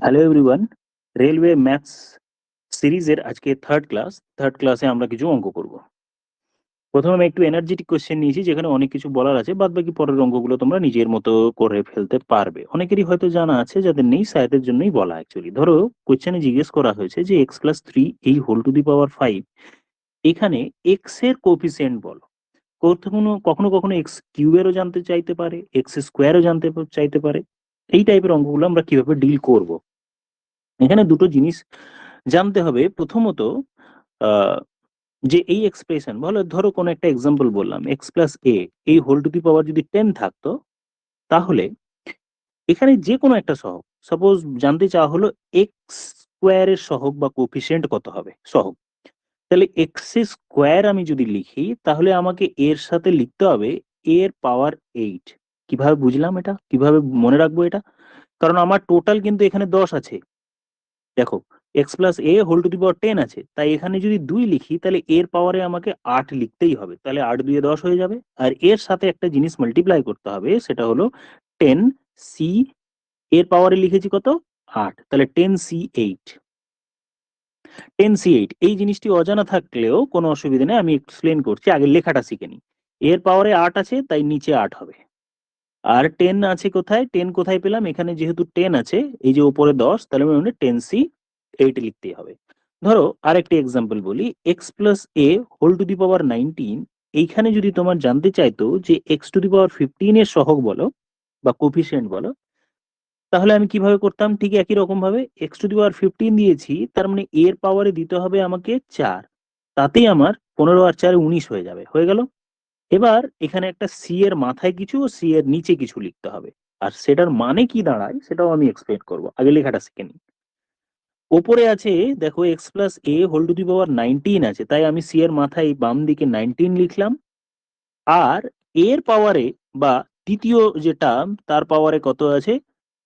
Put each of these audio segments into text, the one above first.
Hello everyone, railway maths সিরিজের আজকে third ক্লাসে আমরা কিছু অঙ্ক করব। প্রথমে আমি একটু এনার্জেটিক কোশ্চেন নিয়েছি, যেখানে অনেক কিছু বলার আছে, বাদ বাকি পরের অঙ্কগুলো তোমরা নিজের মতো করে ফেলতে পারবে। অনেকেরই হয়তো জানা আছে, যাদের নেই সাইডের জন্যই বলা। অ্যাকচুয়ালি ধরো কোশ্চেনে জিজ্ঞেস করা হয়েছে যে x+3 এই হোল টু দি পাওয়ার 5, এখানে এক্স এর কোফিসিয়েন্ট বলো। কখনো কখনো কখনো এক্স কিউবেরও জানতে চাইতে পারে, এক্স স্কোয়ারও জানতে চাইতে পারে। এই টাইপের অঙ্কগুলো আমরা কিভাবে ডিল করব, এখানে দুটো জিনিস জানতে হবে। প্রথমত আহ, যে এই এক্সপ্রেশন বলো, ধরো কোন একটা এক্সাম্পল বললাম, x+a এই হোল টু দি পাওয়ার যদি 10 থাকতো, তাহলে এখানে যে কোনো একটা সহগ, সাপোজ জানতে চাওয়া হলো এক্স স্কোয়ারের সহগ বা কোফিসিয়েন্ট কত হবে সহগ। তাহলে এক্স স্কোয়ার আমি যদি লিখি, তাহলে আমাকে এর সাথে লিখতে হবে এর পাওয়ার 8। কিভাবে বুঝলাম এটা, কিভাবে মনে রাখবো এটা? কারণ আমার টোটাল কিন্তু এখানে 10 আছে। দেখো, x+a হোল টু দি পাওয়ার 10 আছে, তাই এখানে যদি 2 লিখি, তাহলে এর পাওয়ারে আমাকে 8 লিখতেই হবে। তাহলে 8 2 10 হয়ে যাবে। আর এর সাথে একটা জিনিস মাল্টিপ্লাই করতে হবে, সেটা হলো 10c, এর পাওয়ারে লিখেছি কত, 8, তাহলে 10c8। 10c8 এই জিনিসটি অজানা থাকলেও কোনো অসুবিধা নেই, আমি এক্সপ্লেন করছি, আগে লেখাটা শিখে নিই। এর পাওয়ারে 8 আছে, তাই নিচে 8 হবে। আর 10 আছে কোথায়, 10 কোথায় পেলাম, এখানে যেহেতু 10 আছে, এই যে উপরে 10, তাহলে মানে 10c8 লিখতেই হবে। ধরো আরেকটি এক্সাম্পল বলি, x+a হোল টু দি পাওয়ার 19, এইখানে যদি তোমার জানতে চাইতো যে x⁻15 এর সহগ বলো বা কোফিসিয়েন্ট বলো, তাহলে আমি কিভাবে করতাম? ঠিক একই রকম ভাবে, x⁻15 দিয়েছি, তার মানে এর পাওয়ারে দিতে হবে আমাকে 4, তাতেই আমার 15 আর 4 19 হয়ে যাবে, হয়ে গেল। এবার এখানে একটা সি এর মাথায় কিছু ও সি এর নিচে কিছু লিখতে হবে, আর সেটার মানে কি দাঁড়ায় সেটাও আমি এক্সপ্লেন করব, আগে লেখাটা শিখে নিই। ওপরে আছে, দেখো x+a হোল টু দি পাওয়ার 19 আছে, তাই আমি সি এর মাথায় বাম দিকে 19 লিখলাম। আর এর পাওয়ারে বা দ্বিতীয় যে টার্ম, তার পাওয়ারে কত আছে,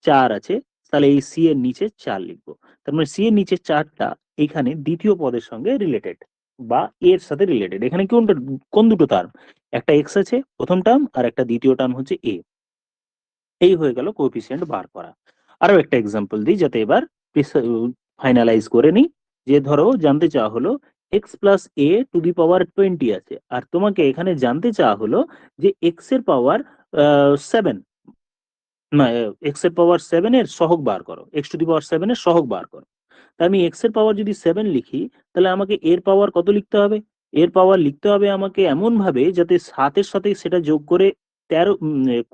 4 আছে, তাহলে এই সি এর নিচে 4 লিখবো। তার মানে সি এর নিচে 4টা এখানে দ্বিতীয় পদের সঙ্গে রিলেটেড বা এর সাথে রিলেটেড। এখানে কোন দুটো টার্ম, একটা এক্স আছে প্রথম টার্ম, আর একটা দ্বিতীয় টার্ম হচ্ছে এ। এই হয়ে গেল কোএফিসিয়েন্ট বার করা। আরো একটা এক্সাম্পল দিই, যাতে এবার ফাইনালাইজ করে নিই। যে ধরো জানতে চাওয়া হলো x+a⁻20 আছে, আর তোমাকে এখানে জানতে চাওয়া হলো যে এক্স এর পাওয়ার 7, না, এক্স এর পাওয়ার 7 এর সহগ বার করো, x⁻7 এর সহগ বার করো। তা আমি এক্স এর পাওয়ার যদি 7 লিখি, তাহলে আমাকে এর পাওয়ার কত লিখতে হবে? এর পাওয়ার লিখতে হবে আমাকে এমন ভাবে যাতে 7-এর সাথে সেটা যোগ করে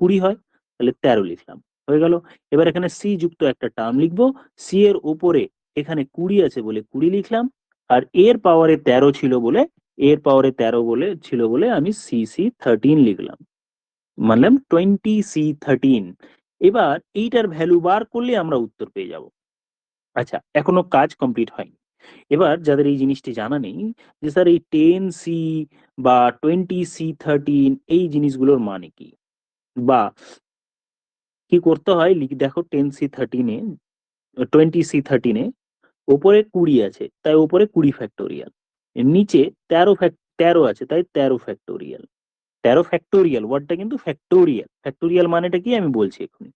20 হয়, তাহলে 13 লিখলাম, হয়ে গেল। এবার এখানে সি যুক্ত একটা টার্ম লিখবো, সি এর উপরে এখানে 20 আছে বলে 20 লিখলাম, আর এর পাওয়ারে 13 ছিল বলে, আমি CC13 লিখলাম, মানলাম 20C13। এবার এইটার ভ্যালু বার করলে আমরা উত্তর পেয়ে যাব। আচ্ছা, এখনো কাজ কমপ্লিট হয়নি। এবার যাদের এই জিনিসটি জানা নেই যে স্যার এই 10C বা 20C13 এই জিনিসগুলোর মানে কি, বা কি করতে হয়, দেখো 10C13-এ, 20C13-এ ওপরে 20 আছে, তাই ওপরে 20 ফ্যাক্টোরিয়াল, নিচে 13 আছে, তাই 13 ফ্যাক্টোরিয়াল। 13 ফ্যাক্টোরিয়াল ওয়ার্ডটা কিন্তু ফ্যাক্টোরিয়াল, ফ্যাক্টোরিয়াল মানেটা কি আমি বলছি এক্ষুনি।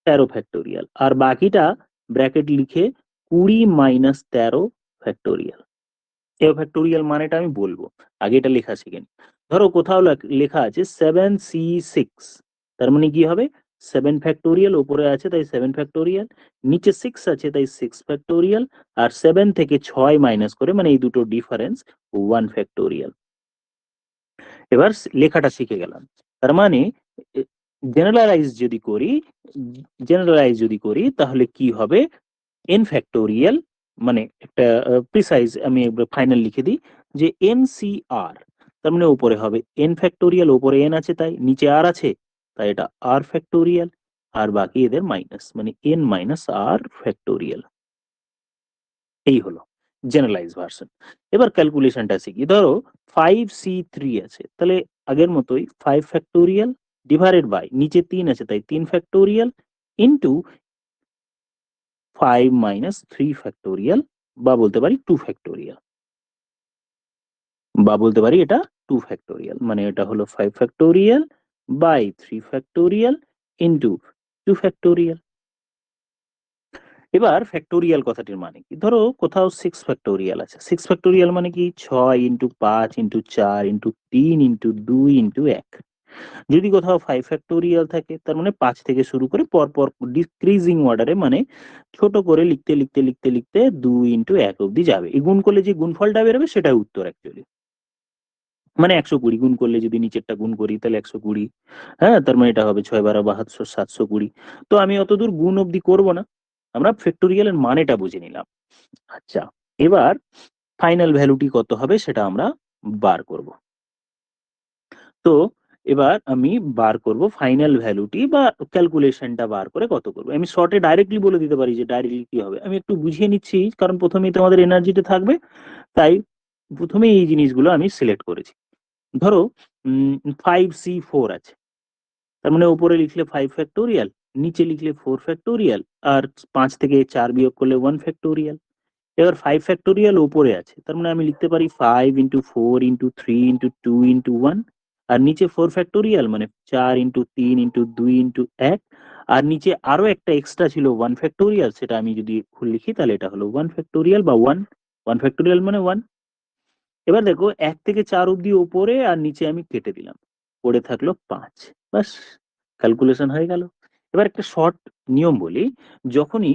13 ফ্যাক্টোরিয়াল, আর বাকিটা ব্র্যাকেট লিখে 20 - 13 ফ্যাক্টোরিয়াল। এ ফ্যাক্টোরিয়াল মানেটা আমি বলবো, আগে এটা লেখা শিখেন। ধরো কোথাও লেখা আছে 7C6, তার মানে কি হবে, 7 ফ্যাক্টোরিয়াল ওপরে আছে তাই 7 ফ্যাক্টোরিয়াল, নিচে 6 আছে তাই 6 ফ্যাক্টোরিয়াল, আর 7 থেকে 6 মাইনাস করে, মানে এই দুটো ডিফারেন্স, 1 ফ্যাক্টোরিয়াল। এবার লেখাটা শিখে গেলাম। তার মানে জেনারেলাইজ যদি করি, তাহলে কি হবে, এন ফ্যাক্টোরিয়াল, মানে একটা প্রিসাইজ আমি ফাইনাল লিখে দিই যে NCR, তার মানে উপরে হবে এন ফ্যাক্টোরিয়াল, উপরে এন আছে তাই, নিচে আর আছে তাই এটা আর ফ্যাক্টোরিয়াল, আর বাকি এদের মাইনাস, মানে N - R ফ্যাক্টোরিয়াল। এই হলো জেনারেলাইজ ভার্সন। এবার ক্যালকুলেশনটা শিখি। ধরো 5C3 আছে, তাহলে আগের মতোই 5 ফ্যাক্টোরিয়াল ডিভাইডেড বাই, নিচে 3 আছে তাই 3 ফ্যাক্টোরিয়াল, ইন্টু 5 - 3 ফ্যাক্টোরিয়াল, বা বলতে পারি 2 ফ্যাক্টোরিয়াল, এটা 2 ফ্যাক্টোরিয়াল, মানে এটা হলো 5 factorial by 3 factorial into 2 factorial. এবার ফ্যাক্টোরিয়াল কথাটির মানে কি, ধরো কোথাও 6 ফ্যাক্টোরিয়াল আছে। 6 ফ্যাক্টোরিয়াল মানে কি 6 into 5 into 4 into 3 into 2 into 1। যদি কোথাও 5 ফ্যাক্টোরিয়াল থাকে তার মানে 5 থেকে শুরু করে পরপর ডিক্রিজিং অর্ডারে, মানে ছোট করে লিখতে লিখতে লিখতে লিখতে 2 ইন্টু 1 অব্দি যাবে। এই গুণ করলে যে গুণফলটা বেরোবে সেটাই উত্তর অ্যাকচুয়ালি। মানে 120 গুণ করলে যদি নিচেরটা গুণ করি তাহলে 120, হ্যাঁ, তার মানে এটা হবে 6 12 72 720। তো আমি অতদূর গুণ অব্দি করব না, আমরা ফ্যাক্টোরিয়ালের মানেটা বুঝে নিলাম। আচ্ছা, এবার ফাইনাল ভ্যালুটি কত হবে সেটা আমরা বার করব। তো এবার আমি বার করব ফাইনাল ভ্যালুটি, বা ক্যালকুলেশনটা বার করে কত করব। আমি শর্টে ডাইরেক্টলি বলে দিতে পারি যে ডাইরেক্টলি কি হবে। আমি একটু বুঝিয়ে নিচ্ছি, কারণ প্রথমেই তোমাদের এনার্জিতে থাকবে, তাই প্রথমেই এই জিনিসগুলো আমি সিলেক্ট করেছি। ধরো 5C4 আছে, তার মানে উপরে লিখলে 5 ফ্যাক্টোরিয়াল, নিচে লিখলে 4 ফ্যাক্টোরিয়াল, আর 5 থেকে 4 বিয়োগ করলে 1 ফ্যাক্টোরিয়াল। এবার 5 ফ্যাক্টোরিয়াল উপরে আছে, তার মানে আমি লিখতে পারি 5 ইন্টু 4 ইন্টু 3 ইন্টু 2 ইন্টু 1। আর নিচে 4 ফ্যাক্টোরিয়াল মানে 4 ইন্টু 3 ইন্টু 2 ইন্টু 1। আর নিচে আরো একটা এক্সট্রা ছিল 1 ফ্যাক্টোরিয়াল, সেটা আমি যদি লিখি তাহলে এটা হলো 1 ফ্যাক্টোরিয়াল বা 1। 1 ফ্যাক্টোরিয়াল মানে 1। এবার দেখো 1 থেকে 4 অব্দি ওপরে আর নিচে আমি কেটে দিলাম, পড়ে থাকলো 5। বাস, ক্যালকুলেশন হয়ে গেল। এবার একটা শর্ট নিয়ম বলি, যখনই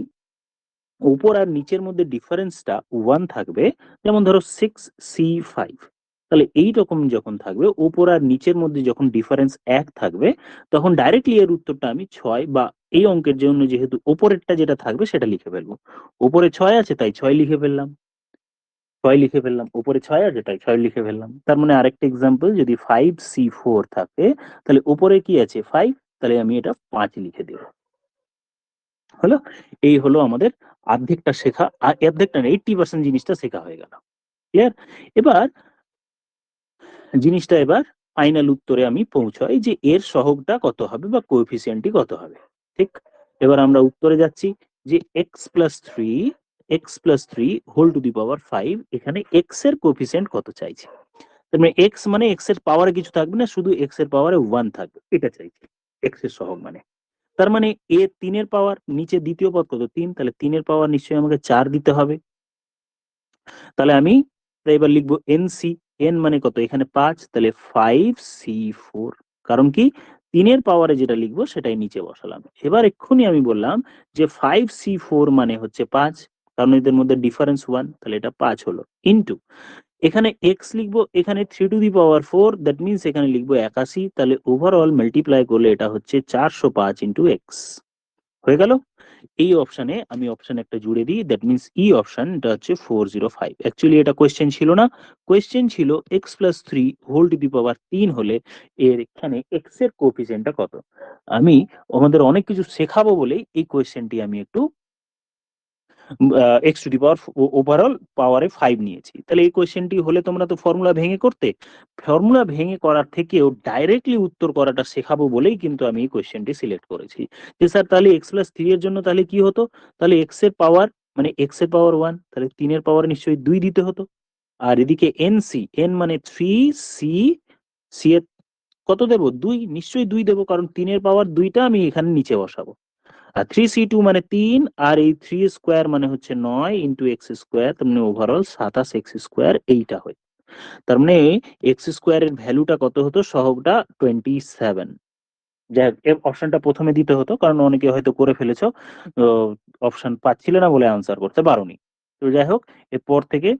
উপর আর নিচের মধ্যে ডিফারেন্সটা 1 থাকবে, যেমন ধরো 6C5, তাহলে এই রকম যখন থাকবে উপর আর নিচের মধ্যে যখন ডিফারেন্স 1 থাকবে, তখন ডাইরেক্টলি এর উত্তরটা আমি 6, বা এই অঙ্কের জন্য যেহেতু উপরেরটা যেটা থাকবে সেটা লিখে ফেলবো। উপরে 6 আছে তাই 6 লিখে ফেললাম, 6 লিখে ফেললাম, উপরে 6 আছে তাই 6 লিখে ফেললাম। তার মানে আরেকটা এক্সাম্পল, যদি 5C4 থাকে তাহলে উপরে কি আছে 5, তাহলে আমি এটা 5 লিখে দেব। হলো, এই হলো আমাদের অর্ধেকটা শেখা, আর অর্ধেকটা না 80% জিনিসটা শেখা হয়ে গেল। ক্লিয়ার? এবার জিনিসটা এবার ফাইনাল উত্তরে আমি পৌঁছাই যে এর সহগটা কত হবে বা কোএফিসিয়েন্টটি কত হবে। ঠিক, এবার আমরা উত্তরে যাচ্ছি যে x+3 হোল টু দি পাওয়ার 5, এখানে x এর কোএফিসিয়েন্ট কত চাইছে। তার মানে x মানে x এর পাওয়ারে কিছু থাকবে না, শুধু x এর পাওয়ারে 1 থাকবে, এটা চাইছে x এর সহগ মানে। তার মানে এ 3 এর পাওয়ার, নিচে দ্বিতীয় পদ কত 3, তাহলে 3 এর পাওয়ার নিশ্চয়ই আমাকে 4 দিতে হবে। তাহলে আমি এবার লিখবো এনসি, এন মানে কত এখানে 5, তাহলে 5C4। কারণ কি 3 এর পাওয়ারে যেটা লিখবো সেটাই নিচে বসালাম। এবার এক্ষুনি আমি বললাম যে 5C4 মানে হচ্ছে 5, কারণ এদের মধ্যে ডিফারেন্স 1, তাহলে এটা 5 হলো, ইনটু এখানে x লিখবো, এখানে 3 two the power 4, that means এখানে লিখবো 81, তাহলে ওভারঅল মাল্টিপ্লাই করলে এটা হচ্ছে 405 ইন্টু এক্স। হয়ে গেল। এই অপশনে আমি অপশন একটা জুড়ে দিই, দ্যাট মিনস ই অপশন, এটা হচ্ছে 405। অ্যাকচুয়ালি এটা কোয়েশ্চেন ছিল না, কোয়েশ্চেন ছিল x+3 হোল টু দি পাওয়ার 3 হলে এর এখানে x এর কোএফিসিয়েন্টটা কত। আমি আমাদের অনেক কিছু শেখাবো বলেই এই কোয়েশ্চেনটি আমি একটু x two the power overall পাওয়ারে 5 নিয়েছি। তাহলে এই কোয়েশ্চেনটি হলে তোমরা তো ফর্মুলা ভেঙে করতে, ফর্মুলা ভেঙে করার থেকেও ডাইরেক্টলি উত্তর করাটা শেখাবো বলেই কিন্তু আমি এই কোয়েশ্চেনটি সিলেক্ট করেছি। যে স্যার তাহলে x+3 এর জন্য তাহলে কি হতো, তাহলে x এর পাওয়ার মানে x এর পাওয়ার 1, তাহলে 3 এর পাওয়ার নিশ্চয়ই 2 দিতে হতো। আর এদিকে এনসি, এন মানে 3, সি এর কত দেব 2, নিশ্চয়ই 2 দেবো, কারণ 3 এর পাওয়ার 2টা আমি এখানে নিচে বসাবো। আর 3C2 মানে 3, আর এই 3 স্কোয়ার মানে হচ্ছে 9 ইন্টু এক্স স্কোয়ার, তার মানে ওভারঅল 27 এক্স স্কোয়ার, এইটা হয়। তার মানে এক্স স্কোয়ারের ভ্যালুটা কত হতো, সহগটা 27। যাই হোক, অপশনটা প্রথমে দিতে হতো, কারণ অনেকে হয়তো করে ফেলেছো, অপশন পাচ্ছিলে না বলে আনসার করতে পারোনি। তো যাই হোক, এরপর থেকে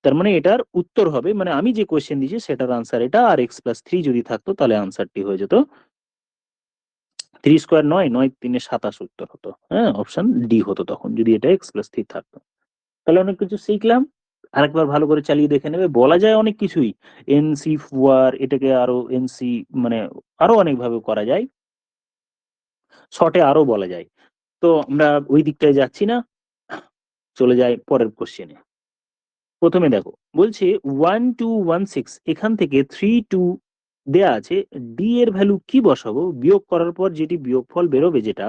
তার মানে এটার উত্তর হবে, মানে আমি যে কোয়েশ্চেন দিয়েছি সেটার আনসার এটা, আর x+3 যদি থাকতো তাহলে আনসারটি হয়ে যেত 3 স্কোয়ার 9, 9 3 27 উত্তর হতো। হ্যাঁ, অপশন ডি হতো তখন, যদি এটা x+3 থাকতো। তাহলে অনেক কিছু শিখলাম, আরেকবার ভালো করে চালিয়ে দেখে নেবে। বলা যায় অনেক কিছুই, NC4 এটাকে আরো এনসি মানে আরো অনেক ভাবে করা যায়, শর্টে আরো বলা যায়। তো আমরা ওই দিকটায় যাচ্ছি না, চলে যাই পরের কোশ্চেনে। প্রথমে দেখো বলছে 1216, এখান থেকে 32 দেয়া আছে, ডি এর ভ্যালু কি বসাবো, বিয়োগ করার পর যেটি বিয়োগফল বেরোবে যেটা,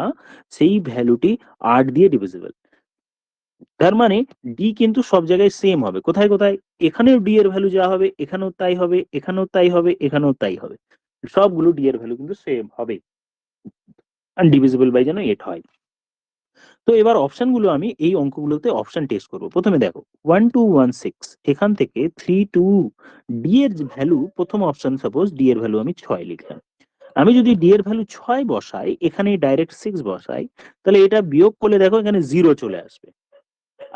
সেই ভ্যালুটি 8 দিয়ে ডিভিজিবল। তার মানে ডি কিন্তু সব জায়গায় সেম হবে, কোথায় কোথায়, এখানেও ডি এর ভ্যালু যা হবে এখানেও তাই হবে, এখানেও তাই হবে, এখানেও তাই হবে, সবগুলো ডি এর ভ্যালু কিন্তু সেম হবে, আনডিভিজিবল বাই যেন 8 হয়। তো এবার অপশনগুলো আমি এই অঙ্কগুলোতে অপশন টেস্ট করব। প্রথমে দেখো 1216, এখান থেকে 32 ডি এর ভ্যালু, প্রথম অপশন সাপোজ ডি এর ভ্যালু আমি 6 লিখলাম। আমি যদি ডি এর ভ্যালু 6 বসাই, এখানে ডাইরেক্ট 6 বসাই, তাহলে এটা বিয়োগ করলে দেখো এখানে 0 চলে আসবে।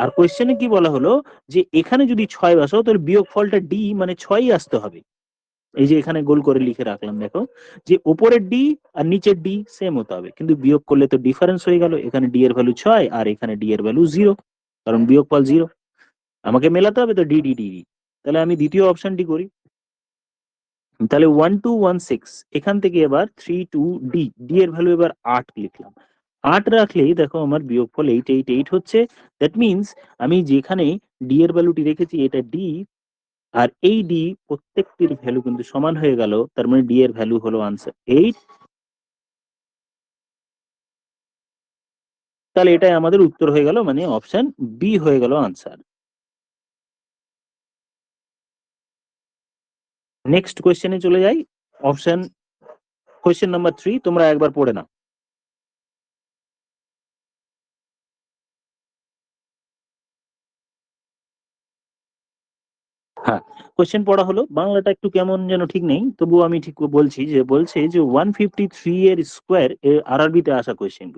আর কোয়েশ্চেনে কি বলা হলো যে এখানে যদি 6 বসাও তাহলে বিয়োগ ফলটা ডি মানে 6ই আসতে হবে। এই যে এখানে গোল করে লিখে রাখলাম, দেখো যে উপরের ডি আর নিচের ডি সেম হতে হবে, কিন্তু বিয়োগ করলে তো ডিফারেন্স হয়ে গেল, এখানে ডি এর ভ্যালু 6 আর এখানে ডি এর ভ্যালু 0, কারণ বিয়োগফল 0, আমাকে মেলাতে হবে তো ডি ডি ডি ডি। তাহলে আমি দ্বিতীয় অপশনটি করি। তাহলে 1216, এখান থেকে এবার 32 ডি, ডি এর ভ্যালু এবার 8 লিখলাম। 8 রাখলেই দেখো আমার বিয়োগফল 888 হচ্ছে। দ্যাট মিনস আমি যেখানে ডি এর ভ্যালুটি রেখেছি এটা ডি, আর এই ডি প্রত্যেকটির ভ্যালু কিন্তু সমান হয়ে গেল, তার মানে ডি এর ভ্যালু হলো আনসার 8। তাহলে এটাই আমাদের উত্তর হয়ে গেল, মানে অপশন বি হয়ে গেল আনসার। নেক্সট কোয়েশ্চেনে চলে যাই। অপশন কোয়েশ্চেন নাম্বার 3 তোমরা একবার পড়ে নাও। হ্যাঁ, কোয়েশ্চেন পড়া হলো, বাংলাটা একটু কেমন যেন ঠিক নেই, তবুও আমি ঠিক বলছি, যে বলছে যে 153 এর স্কোয়ার আরবিতে আসা কোয়েশ্চেন,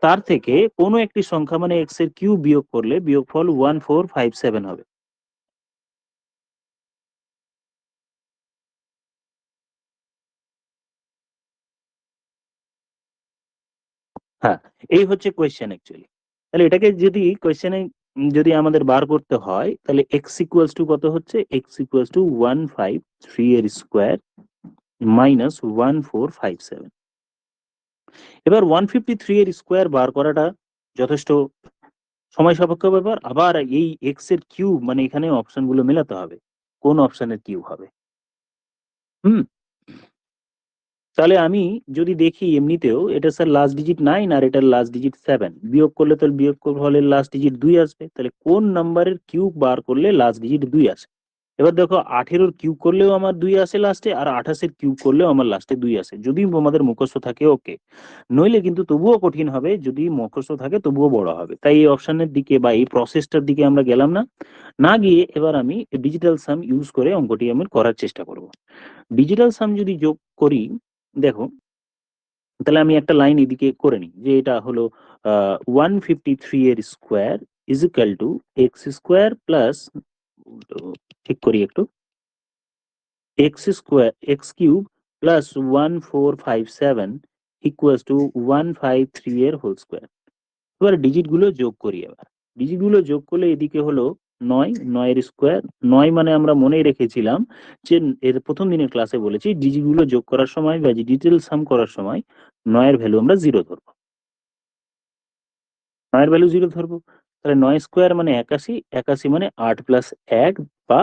তার থেকে কোনো একটি সংখ্যা মানে এক্স এর কিউব বিয়োগ করলে বিয়োগফল 1457 হবে। হ্যাঁ, এই হচ্ছে কোয়েশ্চেন অ্যাকচুয়ালি। তাহলে এটাকে যদি কোয়েশ্চেনে যদি আমাদের বার করতে হয়, তাহলে এক্স ইকুয়ালস টু কত হচ্ছে, এক্স ইকুয়ালস টু 153 এর স্কোয়ার মাইনাস 1457। এবার 153 এর স্কোয়ার বার করাটা যথেষ্ট সময় সাপেক্ষ ব্যাপার। আবার এই এক্স এর কিউব মানে এখানে অপশন গুলো মেলাতে হবে, কোন অপশনের কিউব হবে। হুম, তাহলে আমি যদি দেখি এমনিতেও এটা স্যার লাস্ট ডিজিট 9 আর এটার লাস্ট ডিজিট 7, বিয়োগ করলে তাহলে বিয়োগ ফলে লাস্ট ডিজিট 2 আসবে, তাহলে কোন নাম্বারের কিউব বার করলে লাস্ট ডিজিট 2 আসে। এবার দেখো 18 কিউব করলেও আমার 2 আসে লাস্টে, আর 28 কিউব করলেও আমার লাস্টে 2 আসে, যদি আমাদের মুখস্থ থাকে ওকে, নইলে কিন্তু তবুও কঠিন হবে, যদি মুখস্থ থাকে তবুও বড় হবে। তাই এই অপশনের দিকে বা এই প্রসেসটার দিকে আমরা গেলাম না। না গিয়ে এবার আমি ডিজিটাল সাম ইউজ করে অঙ্কটি আমি করার চেষ্টা করব। ডিজিটাল সাম যদি যোগ করি, দেখো তাহলে আমি একটা লাইন এদিকে করে নিই, যে এটা হলো 153 এর square is equal to x square plus, ঠিক করি একটু, x square x cube plus 1457 equals to 153 এর হোল স্কোয়ার। এবার ডিজিট গুলো যোগ করি। এবার ডিজিট গুলো যোগ করলে এদিকে হলো 9, 9 এর স্কোয়ার। 9 মানে আমরা মনেই রেখেছিলাম যে এর প্রথম দিনের ক্লাসে বলেছি ডিজিট গুলো যোগ করার সময় বা ডিজিটাল সাম করার সময় 9 এর ভ্যালু আমরা 0 ধরবো, 9 এর ভ্যালু 0 ধরবো। তাহলে 9 স্কোয়ার মানে 81, 81 মানে 8 প্লাস 1 বা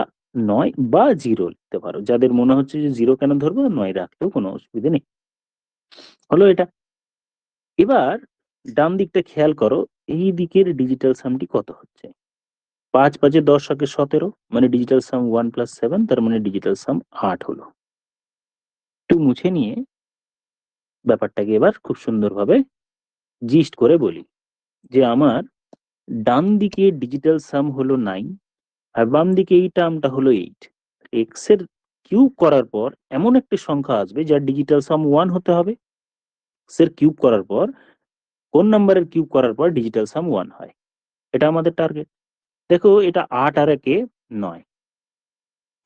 9 বা 0 লিখতে পারো, যাদের মনে হচ্ছে যে 0 কেন ধরবো, 9 রাখলেও কোনো অসুবিধা নেই। হলো এটা। এবার ডান দিকটা খেয়াল করো, এই দিকের ডিজিটাল সামটি কত হচ্ছে। 5 5 10 × 17, মানে ডিজিটাল সাম 1 প্লাস 7, তার মানে ডিজিটাল সাম 8 হলো। একটু মুছে নিয়ে ব্যাপারটাকে এবার খুব সুন্দরভাবে জিস্ট করে বলি, যে আমার ডান দিকে ডিজিটাল সাম হলো 9 আর বাম দিকে এই টার্মটা হলো 8। এক্স এর কিউব করার পর এমন একটি সংখ্যা আসবে যার ডিজিটাল সাম 1 হতে হবে। এক্স এর কিউব করার পর কোন নাম্বারের কিউব করার পর ডিজিটাল সাম 1 হয়, এটা আমাদের টার্গেট। দেখো এটা 8 আর 1 এ 9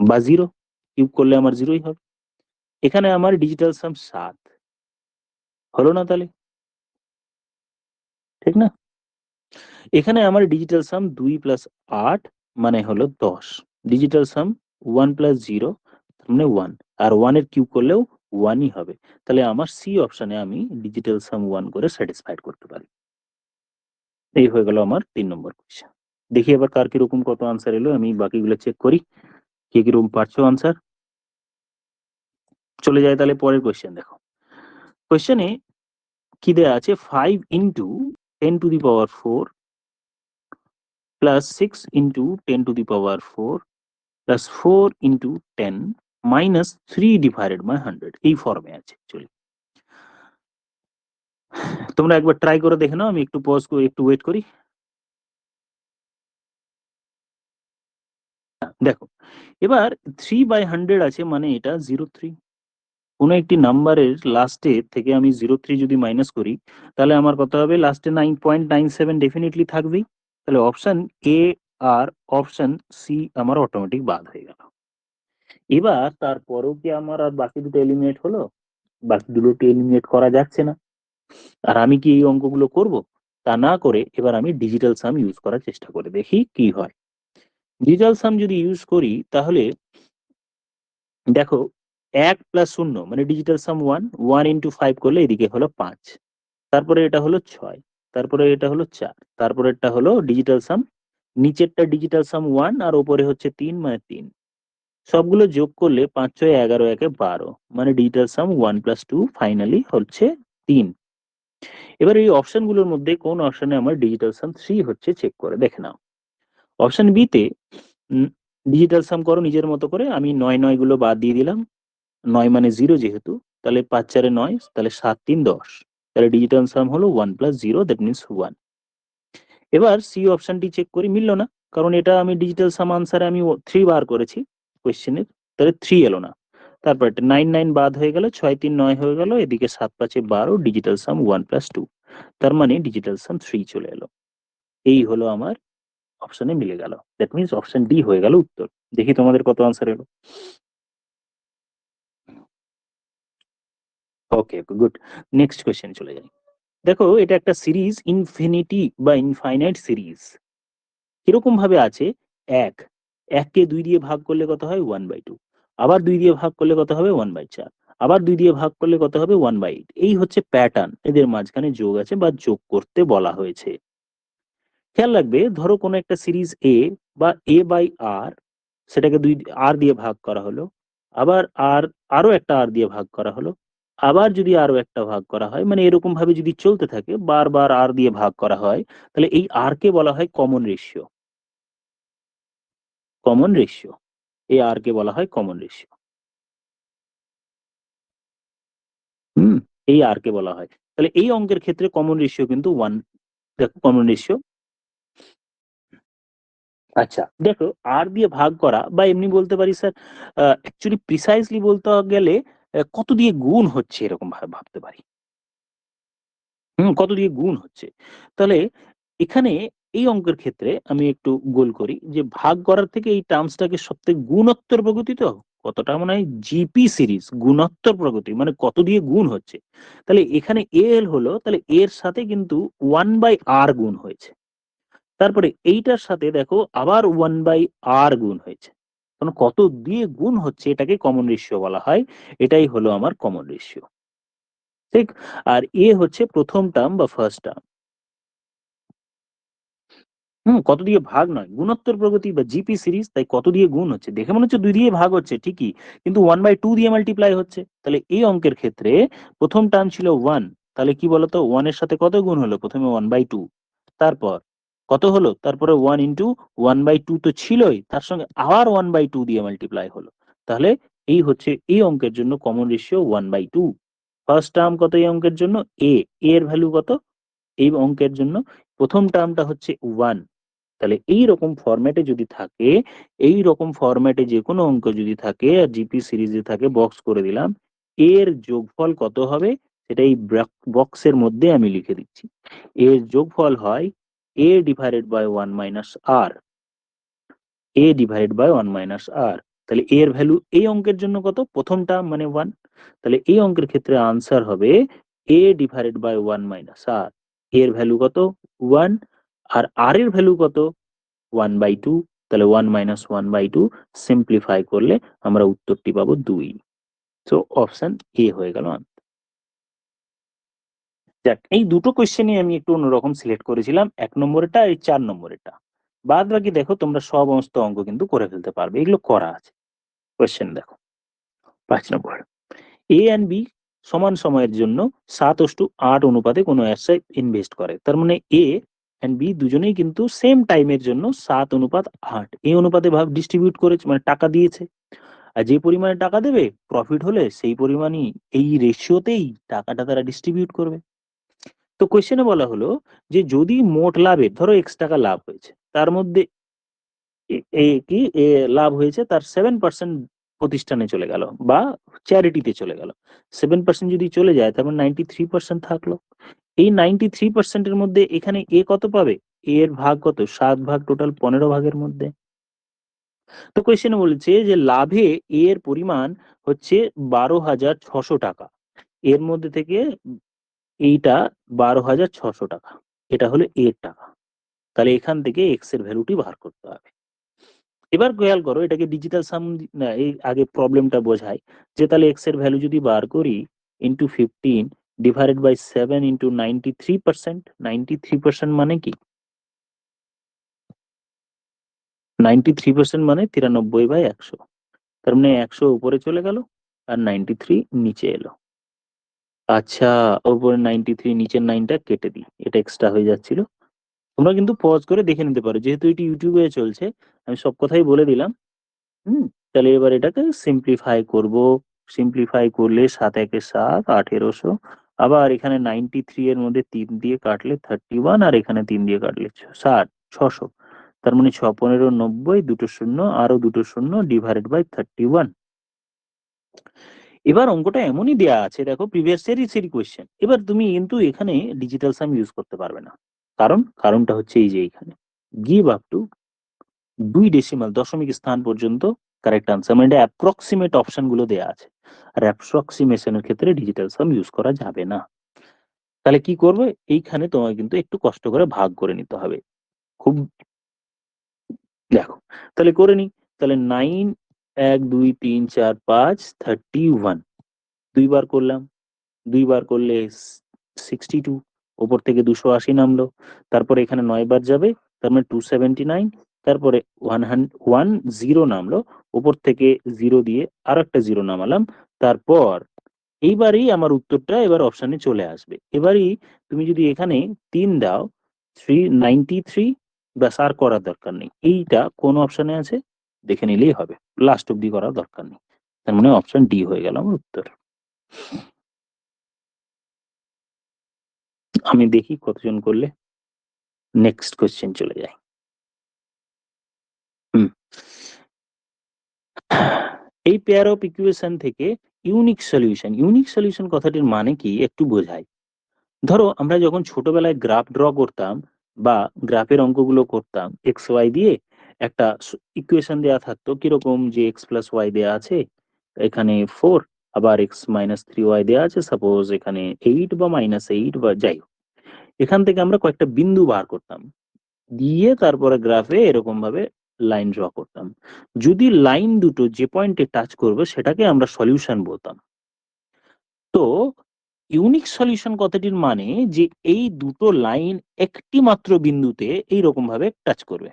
বা 0, কিউব করলে আমার 0ই হবে। এখানে আমার ডিজিটাল সাম 7 হলো না, তাহলে ঠিক না। এখানে আমার ডিজিটাল সাম 2 প্লাস 8 মানে হলো 10, ডিজিটাল সাম 1 প্লাস 0 মানে 1, আর 1 এর কিউব করলেও 1ই হবে। তাহলে আমার সি অপশনে আমি ডিজিটাল সাম 1 করে স্যাটিসফাইড করতে পারি। এই হয়ে গেল আমার 3 নম্বর কোয়েশ্চেন। দেখি এবার কার কিরকম কত আনসার এলো, আমি বাকিগুলো চেক করি কে কিরকম পারছো আনসার। চলে যায় তাহলে পরের কোয়েশ্চেন। দেখো কোয়েশ্চেনে কি দেয়া আছে, 5 ইন্টু 10 to the power 4 plus 6 into 10 to the power 4 plus 4 into 10 minus 3 divided by 100, এই ফর্মে আছে অ্যাকচুয়ালি। তোমরা একবার ট্রাই করে দেখে নাও, আমি একটু পজ করি, একটু ওয়েট করি। দেখো এবার 3/100 আছে, মানে এটা 0.3। কোনো একটি নাম্বারের লাস্টে থেকে আমি 0.3 যদি মাইনাস করি, তাহলে আমার কত হবে? লাস্টে 9.97 ডেফিনেটলি থাকবেই। তাহলে অপশন এ আর অপশন সি আমার অটোমেটিক বাদ হয়ে গেল। এবার তারপরেও কি আমার আর বাকি দুটো এলিমিনেট হলো? বাকি দুটোকে এলিমিনেট করা যাচ্ছে না। আর আমি কি এই অঙ্কগুলো করব? তা না করে এবার আমি ডিজিটাল সাম ইউজ করার চেষ্টা করে দেখি কি হয়। ডিজিটাল সাম যদি ইউজ করি তাহলে দেখো 1 + 0 মানে ডিজিটাল সাম 1, 1 × 5 করলে এদিকে হলো 5, তারপরে এটা হলো 6, তারপরে এটা হলো 4, তারপরে এটা হলো ডিজিটাল সাম, নিচেরটা ডিজিটাল সাম 1 আর উপরে হচ্ছে 3 মানে 3। সবগুলো যোগ করলে 5 6 11 একে 12 মানে ডিজিটাল সাম 1 + 2 ফাইনালি হচ্ছে 3। এবার এই অপশনগুলোর মধ্যে কোন অপশনে আমার ডিজিটাল সাম 3 হচ্ছে চেক করে দেখে নাও। অপশন বি তে ডিজিটাল সাম করো নিজের মতো করে, আমি 9 9 গুলো বাদ দিয়ে দিলাম। 9 মানে 0 যেহেতু, তাহলে 5 4 এ 9, তাহলে 7 3 10, তাহলে ডিজিটাল সাম হলো 1 + 0 দ্যাট মিনস 1। এবার সি অপশনটি চেক করি, মিললো না, কারণ এটা আমি ডিজিটাল সাম আনসারে আমি 3 বার করেছি কোয়েশ্চেনের, তাহলে 3 এলো না। তারপর এটা 9 9 বাদ হয়ে গেল, 6 3 9 হয়ে গেল, এদিকে 7 5 এ 12, ডিজিটাল সাম 1 + 2, তার মানে ডিজিটাল সাম 3 চলে এলো। এই হলো আমার অপশনে মিলে গেল, দ্যাট মিনস অপশন ডি হয়ে গেল উত্তর। দেখি তোমাদের কত আনসার এলো। ওকে গুড, নেক্সট কোয়েশ্চেন চলে যাই। দেখো এটা একটা সিরিজ ইনফিনিটি বা ইনফাইনাইট সিরিজ। কিরকম ভাবে আছে? এক, এককে 2 দিয়ে ভাগ করলে কত হয়? 1/2। আবার 2 দিয়ে ভাগ করলে কত হবে? 1/4। আবার 2 দিয়ে ভাগ করলে কত হবে? 1/8। এই হচ্ছে প্যাটার্ন, এদের মাঝখানে যোগ আছে বা যোগ করতে বলা হয়েছে। খেয়াল রাখবে, ধরো কোনো একটা সিরিজ এ বা a/r, সেটাকে 2 আর দিয়ে ভাগ করা হলো, আবার আর, আরো একটা আর দিয়ে ভাগ করা হলো, আবার যদি আরো একটা ভাগ করা হয়, মানে এরকম ভাবে যদি চলতে থাকে, বারবার আর দিয়ে ভাগ করা হয়, তাহলে এই আর কে বলা হয় কমন রেশিও। কমন রেশিও, এই আর কে বলা হয় কমন রেশিও। হুম, এই আর কে বলা হয়। তাহলে এই অঙ্কের ক্ষেত্রে কমন রেশিও কিন্তু 1। দেখো কমন রেশিও, আচ্ছা দেখো আর দিয়ে ভাগ করা বা এমনি বলতে পারি স্যার, অ্যাকচুয়ালি প্রিসাইজলি বলতে গেলে কত দিয়ে গুণ হচ্ছে এরকম ভাবে ভাবতে পারি। কত দিয়ে গুণ হচ্ছে। তাহলে এখানে এই অঙ্কের ক্ষেত্রে আমি একটু গোল করি যে ভাগ করার থেকে এই টার্মসটাকে সবথেকে গুণোত্তর প্রগতি, তো কতটা মনে হয় জিপি সিরিজ গুণোত্তর প্রগতি মানে কত দিয়ে গুণ হচ্ছে। তাহলে এখানে এল হলো, তাহলে এর সাথে কিন্তু 1/r গুণ হয়েছে, তারপরে এইটার সাথে দেখো আবার 1/r গুণ হয়েছে, কারণ কত দিয়ে গুণ হচ্ছে এটাকে কমন রেশিও বলা হয়। এটাই হলো আমার কমন রেশিও, ঠিক। আর এ হচ্ছে প্রথম টার্ম বা ফার্স্ট টার্ম। কত দিয়ে ভাগ নয়, গুণোত্তর প্রগতি বা জিপি সিরিজ, তাই কত দিয়ে গুণ হচ্ছে দেখে মনে হচ্ছে 2 দিয়ে ভাগ হচ্ছে ঠিকই, কিন্তু 1/2 দিয়ে মাল্টিপ্লাই হচ্ছে। তাহলে এই অঙ্কের ক্ষেত্রে প্রথম টার্ম ছিল 1, তাহলে কি বলতো 1 এর সাথে কত গুণ হলো? প্রথমে 1/2, তারপর কত হলো? তারপরে 1 ইন্টু 1/2 তো ছিলই, তার সঙ্গে আবার 1/2 দিয়ে মাল্টিপ্লাই হলো। তাহলে এই হচ্ছে এই অঙ্কের জন্য কমন রেশিও 1/2। ফার্স্ট টার্ম কত এই অঙ্কের জন্য? এ, এর ভ্যালু কত এই অঙ্কের জন্য? প্রথম টার্মটা হচ্ছে 1। তাহলে এই রকম ফরম্যাটে যদি থাকে, এই রকম ফরম্যাটে যে কোনো অঙ্ক যদি থাকে আর জিপি সিরিজে থাকে, বক্স করে দিলাম, এর যোগফল কত হবে সেটা এই বক্সের মধ্যে আমি লিখে দিচ্ছি। এর যোগফল হয় a divided by 1 minus r, a divided by 1 minus r. তাহলে a এর ভ্যালু এই অঙ্কের জন্য কত? প্রথম টার্ম মানে 1। তাহলে এই অঙ্কের ক্ষেত্রে আনসার হবে a ডিভাইডেড বাই 1 মাইনাস আর। এর ভ্যালু কত? 1। আর আর এর ভ্যালু কত? 1/2। তাহলে 1 মাইনাস 1/2 সিম্পলিফাই করলে আমরা উত্তরটি পাবো 2। সো অপশন এ হয়ে গেল। যাক, এই দুটো কোয়েশ্চেনই আমি একটু অন্যরকম সিলেক্ট করেছিলাম, 1 নম্বরেরটা আর এই 4 নম্বরেরটা। বাদ বাকি দেখো তোমরা সমস্ত অঙ্ক কিন্তু করে ফেলতে পারবে, এগুলো করা আছে। কোয়েশ্চেন দেখো 5 নম্বর, এ এন্ড বি সমান সময়ের জন্য 7:8 অনুপাতে কোনো ব্যবসায় ইনভেস্ট করে। তার মানে এ এন্ড বি দুজনেই কিন্তু সেম টাইমের জন্য 7:8 এই অনুপাতে ভাগ ডিস্ট্রিবিউট করেছে, মানে টাকা দিয়েছে। আর যে পরিমাণে টাকা দেবে প্রফিট হলে সেই পরিমাণই এই রেশিওতেই টাকাটা তারা ডিস্ট্রিবিউট করবে। তো কোয়েশ্চেনে বলা হলো যে যদি মোট লাভের ধরো x টাকা লাভ হয়েছে, তার মধ্যে লাভ হয়েছে তার 7% প্রতিষ্ঠানে চলে গেল বা চ্যারিটিতে চলে গেল। 7% যদি চলে যায় তার মানে 93% থাকলো। এই 93% এর মধ্যে এখানে এ কত পাবে? এর ভাগ কত? 7 ভাগ টোটাল 15 ভাগের মধ্যে। তো কোয়েশ্চেনে বলেছে যে লাভে এর পরিমাণ হচ্ছে 12,600 টাকা। এর মধ্যে থেকে এইটা 12,600 টাকা। এটা হলো এর টাকা। তাহলে এখান থেকে এক্স এর ভ্যালুটি বার করতে হবে। এবার খেয়াল করো এটাকে ডিজিটাল সাম না, এই আগে প্রবলেমটা বোঝাই যে তাহলে এক্স এর ভ্যালু যদি বার করি ইন্টু 15 ডিভাইডেড বাই 7 ইন্টু 93%। 93% মানে কি? 93% মানে 93/100। তার মানে 100 উপরে চলে গেল আর 93 নিচে এলো। আচ্ছা, উপরে 93 নিচের 9টা কেটে দিই, এটা এক্সট্রা হয়ে যাচ্ছিল। তোমরা কিন্তু পজ করে দেখে নিতে পারো, যেহেতু এটি ইউটিউবে চলছে আমি সব কথাই বলে দিলাম। হুম, তাহলে এবার এটাকে সিম্পলিফাই করব। সিম্পলিফাই করলে 7 একে 7, 1800। আবার এখানে 93 এর মধ্যে 3 দিয়ে কাটলে 31, আর এখানে 3 দিয়ে কাটলে 60, 600। তার মানে 6 15 90, দুটো শূন্য আরো দুটো শূন্য ডিভাইডেড বাই 31। এবার অঙ্কটা এমনই দেয়া আছে, দেখো প্রিভিয়াস ইয়ারই কোয়েশ্চেন। এবার তুমি কিন্তু এখানে ডিজিটাল সাম ইউজ করতে পারবে না। কারণটা হচ্ছে এই যে এখানে গিভ আপ টু 2 ডেসিমাল দশমিক স্থান পর্যন্ত কারেক্ট আনসার, মানে এটা অ্যাপ্রক্সিমেট অপশন গুলো দেয়া আছে। আর অ্যাপ্রক্সিমেশনের ক্ষেত্রে ডিজিটাল সাম ইউজ করা যাবে না। তাহলে কি করবে? এইখানে তোমাকে কিন্তু একটু কষ্ট করে ভাগ করে নিতে হবে। খুব দেখো, তাহলে করে নি। তাহলে 9 1 2 3 4 5 31 দুইবার করলাম। দুইবার করলে 62, ওপর থেকে 280 নামলো। তারপরে এখানে 9 বার যাবে, তার মানে 279। তারপরে 110 নামলো, ওপর থেকে 0 দিয়ে আর একটা 0 নামালাম। তারপর এইবারই আমার উত্তরটা এবার অপশানে চলে আসবে। এবারই তুমি যদি এখানে 3 দাও, 393, ব্যাস আর করার দরকার নেই। এইটা কোন অপশানে আছে দেখে নিলেই হবে, লাস্ট অব্দি করার দরকার নেই। তার মানে অপশন ডি হয়ে গেল আমার উত্তর। আমি দেখি কতজন করলে। নেক্সট কোয়েশ্চেন চলে যায়। হুম, এই পেয়ার অফ ইকুয়েশন থেকে ইউনিক সলিউশন কথাটির মানে কি একটু বোঝাই। ধরো আমরা যখন ছোটবেলায় গ্রাফ ড্র করতাম বা গ্রাফের অঙ্কগুলো করতাম, এক্স ওয়াই দিয়ে একটা ইকুয়েশন দেয়া থাকতো কিরকম, যে এক্স প্লাস ওয়াই দেয়া আছে, এখানে 4, আবার এক্স মাইনাস 3 ওয়াই দেয়া আছে, সাপোজ এখানে 8 বা -8 বা যাই হোক। এখান থেকে আমরা কয়েকটা বিন্দু বার করতাম, দিয়ে তারপরে গ্রাফে এরকম ভাবে লাইন ড্র করতাম। যদি লাইন দুটো যে পয়েন্টে টাচ করবে সেটাকে আমরা সলিউশন বলতাম। তো ইউনিক সলিউশন কথাটির মানে যে এই দুটো লাইন একটি মাত্র বিন্দুতে এইরকম ভাবে টাচ করবে।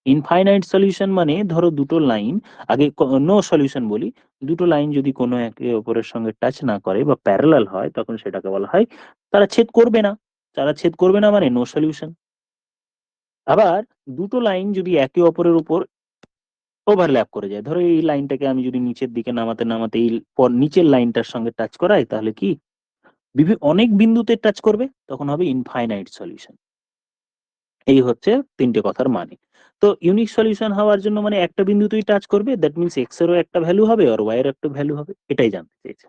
ইনফাইনাইট সলিউশন মানে ধরো দুটো লাইন, আগে নো সলিউশন বলি, দুটো লাইন যদি কোনো একে অপরের সঙ্গে টাচ না করে বা প্যারালাল হয় তখন সেটাকে বলা হয় তারা ছেদ করবে না। তারা ছেদ করবে না মানে নো সলিউশন। আবার দুটো লাইন যদি একে অপরের উপর ওভারল্যাপ করে যায়, ধরো এই লাইনটাকে আমি যদি নিচের দিকে নামাতে নামাতে এই নিচের লাইনটার সঙ্গে টাচ করাই, তাহলে কি অনেক বিন্দুতে টাচ করবে, তখন হবে ইনফাইনাইট সলিউশন। এই হচ্ছে তিনটে কথার মানে। তো ইউনিক সলিউশন হওয়ার জন্য মানে একটা বিন্দুতেই টাচ করবে, দ্যাট মিনস এক্স এরও একটা ভ্যালু হবে আর ওয়াই এর একটা ভ্যালু হবে, এটাই জানতে চেয়েছে।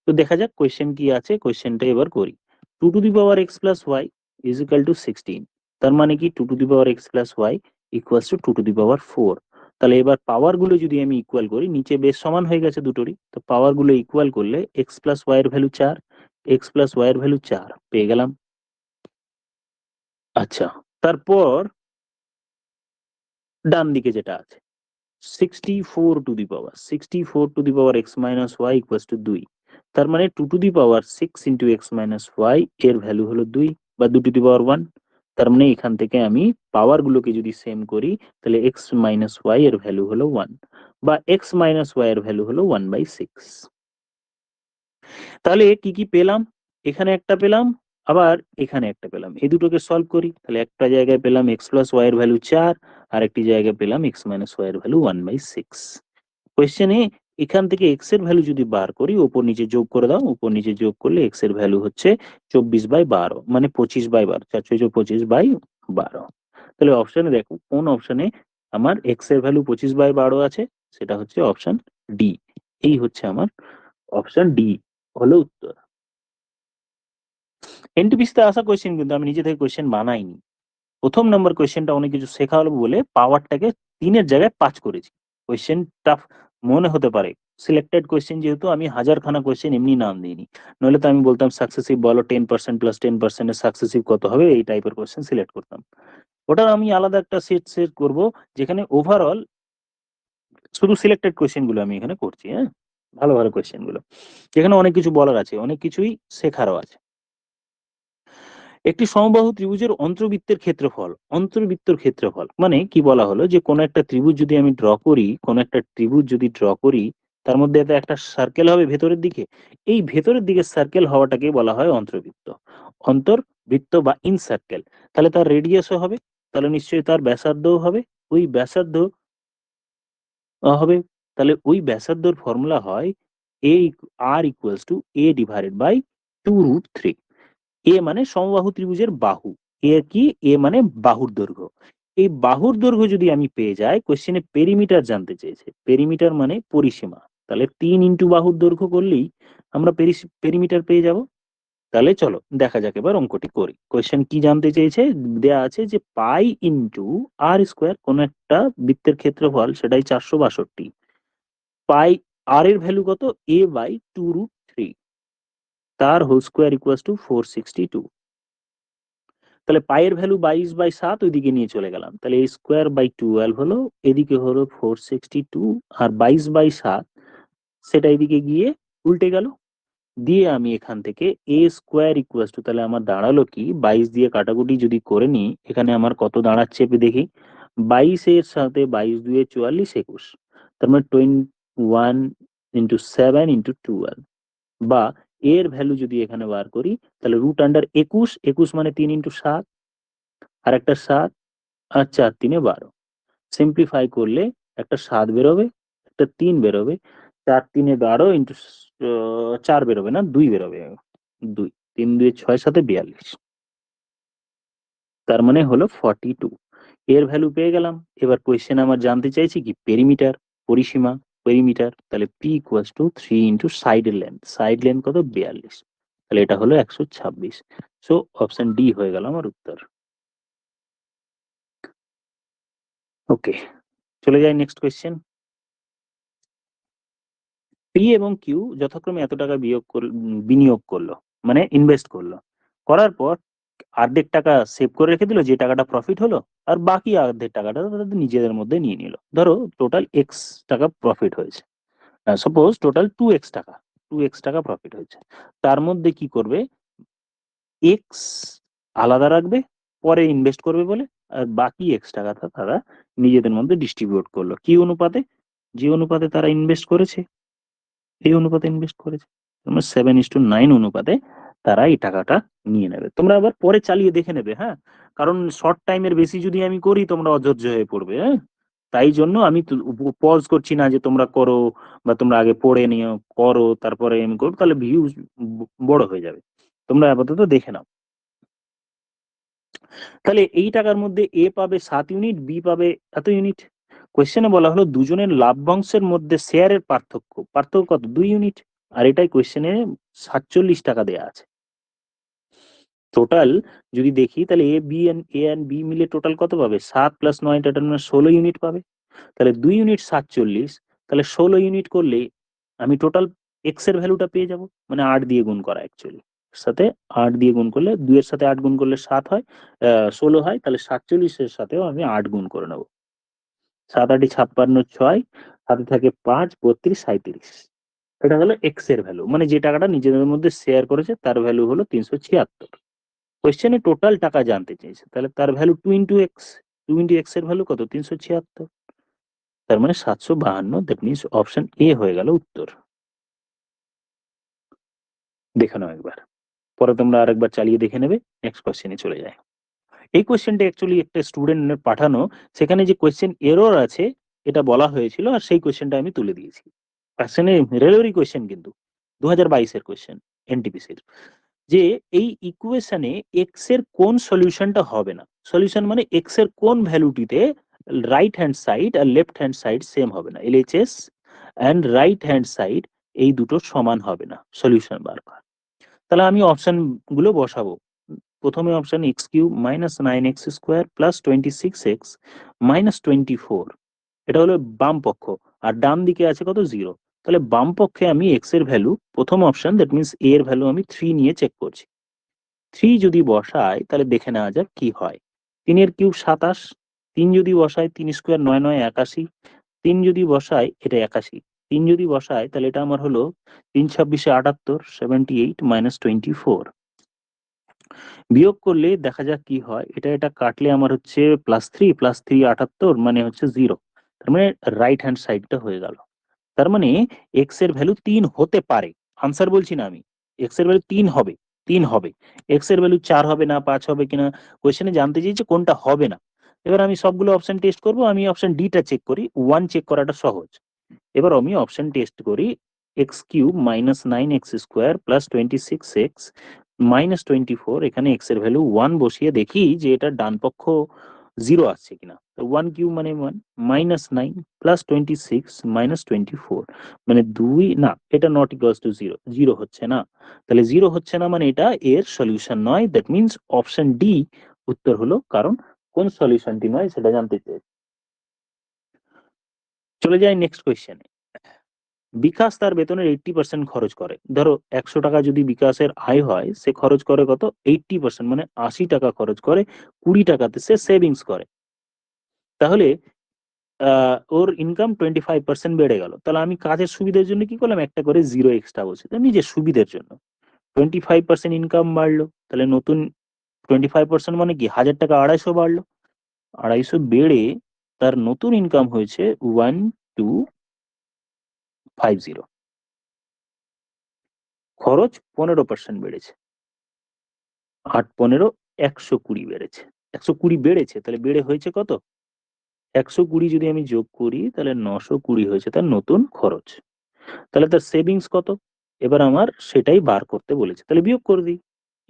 তো দেখা যাক কোয়েশ্চেন কি আছে, কোয়েশ্চেনটা এবার করি। 2 to the power x plus y is equal to 16। তার মানে কি 2 to the power x plus y equals to 2 to the power 4। তাহলে এবার পাওয়ার গুলো যদি আমি ইকুয়াল করি, নিচে বেশ সমান হয়ে গেছে দুটোরই, তো পাওয়ার গুলো ইকুয়াল করলে এক্স প্লাস ওয়াই এর ভ্যালু 4, এক্স প্লাস ওয়াই এর ভ্যালু 4 পেয়ে গেলাম। আচ্ছা, তারপর ডান দিকে যেটা আছে 64 to the power 64 to the power x minus y equals to 2। তার মানে 2 to the power 6 into x minus y এর ভ্যালু হলো 2 বা 2 টু দি পাওয়ার 1। তার মানে এখান থেকে আমি পাওয়ার গুলোকে যদি সেম করি তাহলে এক্স মাইনাস ওয়াই এর ভ্যালু হলো 1 বা এক্স মাইনাস ওয়াই এর ভ্যালু হলো 1/6। তাহলে কি কি পেলাম? এখানে একটা পেলাম, আবার এখানে একটা পেলাম। এই দুটোকে সলভ করি, তাহলে একটা জায়গায় পেলাম এক্স প্লাস ওয়াই এর ভ্যালু 4, আর একটি জায়গায় পেলাম এক্স মাইনাস ওয়াই এর ভ্যালু 1/6। কোয়েশ্চেনে এখান থেকে এক্স এর ভ্যালু যদি বার করি, উপর নিচে যোগ করে দাও, উপর নিচে যোগ করলে এক্স এর ভ্যালু হচ্ছে 24/12, মানে 25/12, 4×4=25/12। তাহলে অপশনে দেখো কোন অপশনে আমার এক্স এর ভ্যালু 25/12 আছে, সেটা হচ্ছে অপশন ডি। এই হচ্ছে আমার অপশন ডি হলো উত্তর। এনটিপিসিতে আসা কোয়েশ্চেন কিন্তু আমি নিজে থেকে কোয়েশ্চেন বানাইনি। প্রথম নাম্বার কোয়েশ্চেনটা অনেক কিছু শেখা হলো বলে পাওয়ারটাকে 3-এর জায়গায় 5 করেছি। কোয়েশ্চেন টাফ মনে হতে পারে, সিলেক্টেড কোয়েশ্চেন যেহেতু আমি হাজারখানা কোয়েশ্চেন এমনি নাম দিইনি, নইলে তো আমি বলতাম সাকসেসিভ বলো 10% প্লাস 10% এর সাকসেসিভ কত হবে, এই টাইপের কোয়েশ্চেন সিলেক্ট করতাম। ওটা আমি আলাদা একটা সেট করব, যেখানে ওভারঅল শুধু সিলেক্টেড কোয়েশ্চেন গুলো আমি এখানে করছি। হ্যাঁ, ভালো ভালো কোয়েশ্চেন গুলো, যেখানে অনেক কিছু বলার আছে, অনেক কিছুই শেখারও আছে। একটি সমবাহু ত্রিভুজের অন্তর্বৃত্তের ক্ষেত্রফল, অন্তর্বৃত্তর ক্ষেত্রফল মানে কি বলা হলো, যে কোন একটা ত্রিভুজ যদি আমি ড্র করি, কোন একটা ত্রিভুজ যদি ড্র করি, তার মধ্যে তো একটা সার্কেল হবে ভেতরের দিকে, এই ভেতরের দিকে সার্কেল হওয়াটাকে বলা হয় অন্তর্বৃত্ত। অন্তর্বৃত্ত বা ইন সার্কেল, তাহলে তার রেডিয়াসও হবে, তাহলে নিশ্চয়ই তার ব্যাসার্ধও হবে, ওই ব্যাসার্ধ হবে, তাহলে ওই ব্যাসার্ধর ফর্মুলা হয় a r equals to a divided by 2√3। এ মানে সমবাহু ত্রিভুজের বাহু, এ কি, এ মানে বাহুর দৈর্ঘ্য। এই বাহুর দৈর্ঘ্য যদি আমি পেয়ে যাই, কোশ্চেনে পেরিমিটার জানতে চেয়েছে, পেরিমিটার মানে পরিসীমা, তাহলে 3 ইন্টু বাহুর দৈর্ঘ্য করলেই আমরা পেরিমিটার পেয়ে যাব। তাহলে চলো দেখা যাক এবার অঙ্কটি করি। কোশ্চেন কি জানতে চেয়েছে, দেয়া আছে যে পাই ইন্টু আর স্কোয়ার, কোন একটা বৃত্তের ক্ষেত্রফল, সেটাই 462, পাই আর এর ভ্যালু কত, a/2√3, তার হোল স্কোয়ার ইকুয়ালস টু 462। তাহলে পায়ের ভ্যালু 22/7 ওইদিকে নিয়ে চলে গেলাম, তাহলে a স্কোয়ার বাই 12 হলো, এদিকে হলো 462, আর 22/7 সেটা এদিকে গিয়ে উল্টে গেল। দিয়ে আমি এখান থেকে a স্কোয়ার ইকুয়ালস টু, তাহলে আমার দাঁড়ালো কি, 22 দিয়ে কাটাকুটি যদি করে নিই, এখানে আমার কত দাঁড়াচ্ছে দেখি, 22 এর সাথে 22×2 = 44, 21, তার মানে 21 ইন্টু 7 ইন্টু 12, বা এর ভ্যালু যদি এখানে বার করি, তাহলে √21, 21 মানে 3×7, আর একটা 7, আর 4×3 = 12, সিম্পলিফাই করলে একটা 7 বেরোবে, একটা 3 বেরোবে, 4×3 = 12 ইন্টু 4 বেরোবে না, 2 বেরোবে, 2, 3×2 = 6, 7 42, তার মানে হলো 42। এর ভ্যালু পেয়ে গেলাম। এবার কোয়েশ্চেন আমার জানতে চাইছি কি, পেরিমিটার, পরিসীমা, পেরিমিটার, তাহলে p ইকুয়ালস টু 3 ইন্টু সাইডের লেন্থ, সাইড লেন্থ কত, 42, তাহলে এটা হলো 126। সো অপশন ডি হয়ে গেল আমার উত্তর। ওকে, চলে যাই নেক্সট কোয়েশ্চেন। পি এবং কিউ যথাক্রমে এত টাকা বিনিয়োগ করলো, মানে ইনভেস্ট করলো, করার পর অর্ধেক টাকা সেভ করে রেখে দিল, যে টাকাটা প্রফিট হলো, আর বাকি অর্ধেক টাকাটা তাদের নিজেদের মধ্যে নিয়ে নিল। ধরো টোটাল এক্স টাকা প্রফিট হয়েছে, সাপোজ টোটাল 2x টাকা, 2x টাকা প্রফিট হয়েছে, তার মধ্যে কি করবে, এক্স আলাদা রাখবে, পরে ইনভেস্ট করবে বলে, আর বাকি এক্স টাকাটা তারা নিজেদের মধ্যে ডিস্ট্রিবিউট করলো, কি অনুপাতে, যে অনুপাতে তারা ইনভেস্ট করেছে, এই অনুপাতে ইনভেস্ট করেছে, তোমরা 7:9 অনুপাতে তারা এই টাকাটা নিয়ে নেবে। তোমরা আবার পরে চালিয়ে দেখে নেবে, হ্যাঁ, কারণ শর্ট টাইমের বেশি যদি আমি করি তোমরা অধৈর্য হয়ে পড়বে। হ্যাঁ, তাই জন্য আমি পজ করছি না যে তোমরা করো, বা তোমরা আগে পড়ে নিও, করো তারপরে আমি করবো, তাহলে ভিউজ বড় হয়ে যাবে। তোমরা আপাতত দেখে নাও। তাহলে এই টাকার মধ্যে এ পাবে 7 ইউনিট, বি পাবে এত ইউনিট। কোয়েশ্চেনে বলা হলো দুজনের লাভ্যাংশের মধ্যে শেয়ারের পার্থক্য, পার্থক্য কত, 2 ইউনিট, আর এটাই কোয়েশ্চেনে 47 টাকা দেয়া আছে। টোটাল যদি দেখি, তাহলে এ এন্ড বি মিলে টোটাল কত পাবে, 7 + 9 16 ইউনিট পাবে। তাহলে 2 ইউনিট 47, তাহলে 16 ইউনিট করলে আমি টোটাল এক্স এর ভ্যালুটা পেয়ে যাব, মানে 8 দিয়ে গুণ করা, অ্যাকচুয়ালি সাথে 8 দিয়ে গুণ করলে, 2 এর সাথে 8 গুণ করলে 7 হয়, 16 হয়, তাহলে 47 এর সাথেও আমি 8 গুণ করে নেব। 7 8 56, 6 হাতে থাকে 5, 32, 37, এটা হলো এক্স এর ভ্যালু, মানে যে টাকাটা নিজেদের মধ্যে শেয়ার করেছে তার ভ্যালু হলো 376। কোয়েশ্চেনে টোটাল টাকা জানতে চেয়েছে, তাহলে তার ভ্যালু 2 × x, 2 × x এর ভ্যালু কত, 376, তার মানে 752, দ্যাট মিনস অপশন এ হয়ে গেল উত্তর। দেখে নাও একবার, পরে তোমরা আরেকবার চালিয়ে দেখে নেবে। নেক্সট কোয়েশ্চেনে চলে যায়। এই কোয়েশ্চেনটা অ্যাকচুয়ালি একটা স্টুডেন্টের পাঠানো, সেখানে যে কোয়েশ্চেন এরর আছে এটা বলা হয়েছিল, আর সেই কোয়েশ্চেনটা আমি তুলে দিয়েছি। কোশ্চেনে রেলওয়েরই কোশ্চেন, কিন্তু 2022-এর কোশ্চেন এনটিপিসির, যে এই ইকুয়েশনে এক্স এর কোন সলিউশনটা হবে না। সলিউশন মানে এক্স এর কোন ভ্যালুটিতে রাইট হ্যান্ড সাইড আর লেফট হ্যান্ড সাইড সেম হবে না, LHS and right hand side এই দুটো সমান হবে না, সলিউশন বার করা। তাহলে আমি অপশন গুলো বসাবো। প্রথমে option x cube minus 9x² plus 26x minus 24, এটা হলো বাম পক্ষ, আর ডান দিকে আছে কত, 0। তাহলে বাম পক্ষে আমি এক্স এর ভ্যালু, প্রথম অপশন দ্যাট মিনস এ এর ভ্যালু আমি 3 নিয়ে চেক করছি। 3 যদি বসাই তাহলে দেখে নেওয়া যাক কি হয়। 3 এর কিউব 27, 3 যদি বসাই 3 স্কোয়ার 9 9 81, 3 যদি বসাই এটা 81, 3 যদি বসাই তাহলে এটা আমার হলো 3 26 78, 78 মাইনাস 24। বিয়োগ করলে দেখা যাক কি হয়, এটা কাটলে আমার হচ্ছে +3 +3 78 মানে হচ্ছে 0। তার মানে রাইট হ্যান্ড সাইডটা হয়ে গেল। তার মানে এক্স এর ভ্যালু 3 হতে পারে, আনসার বলছি না আমি, এক্স এর ভ্যালু 3 হবে, 3 হবে। এক্স এর ভ্যালু 4 হবে না, 5 হবে কিনা কোশ্চেনে জানতে চাইছে কোনটা হবে না। এবার আমি সবগুলো অপশন টেস্ট করব, আমি অপশন ডিটা চেক করি, 1 চেক করাটা সহজ। এবার আমি অপশন টেস্ট করি, x cube minus 9x² plus 26x minus 24, এখানে এক্স এর ভ্যালু 1 বসিয়ে দেখি যে এটা ডান পক্ষ 0 আসছে কিনা। 1 কিউব মানে 1, মাইনাস 9 প্লাস 26 মাইনাস 24 মানে 2 না, এটা নট ইকুয়ালস টু 0, 0 হচ্ছে না। তাহলে 0 হচ্ছে না মানে এটা এর সলিউশন নয়, দ্যাট মিনস অপশন ডি উত্তর হলো, কারণ কোন সলিউশনটি নয় সেটা জানতে চাই। চলে যাই নেক্সট কোয়েশ্চেনে। বিকাশ তার বেতনের 80% খরচ করে। ধরো 100 টাকা যদি বিকাশের আয় হয়, সে খরচ করে কত, 80%, মানে 80 টাকা খরচ করে, 20 টাকাতে সে সেভিংস করে। তাহলে ওর ইনকাম 25% বেড়ে গেল। তাহলে আমি কাজের সুবিধার জন্য কি করলাম, একটা করে 0 এক্সট্রা বসে, নিজের সুবিধার জন্য। 25% ইনকাম বাড়লো, তাহলে নতুন 25% মানে কি, 1000 টাকা 250 বাড়লো। 250 বেড়ে তার নতুন ইনকাম হয়েছে 1250। খরচ 15% বেড়েছে, 8 15 120 বেড়েছে, 120 বেড়েছে, তাহলে বেড়ে হয়েছে কত, 120 যদি আমি যোগ করি তাহলে 920 হয়েছে তার নতুন খরচ। তাহলে তার সেভিংস কত, এবার আমার সেটাই বার করতে বলেছে, তাহলে বিয়োগ করে দিই।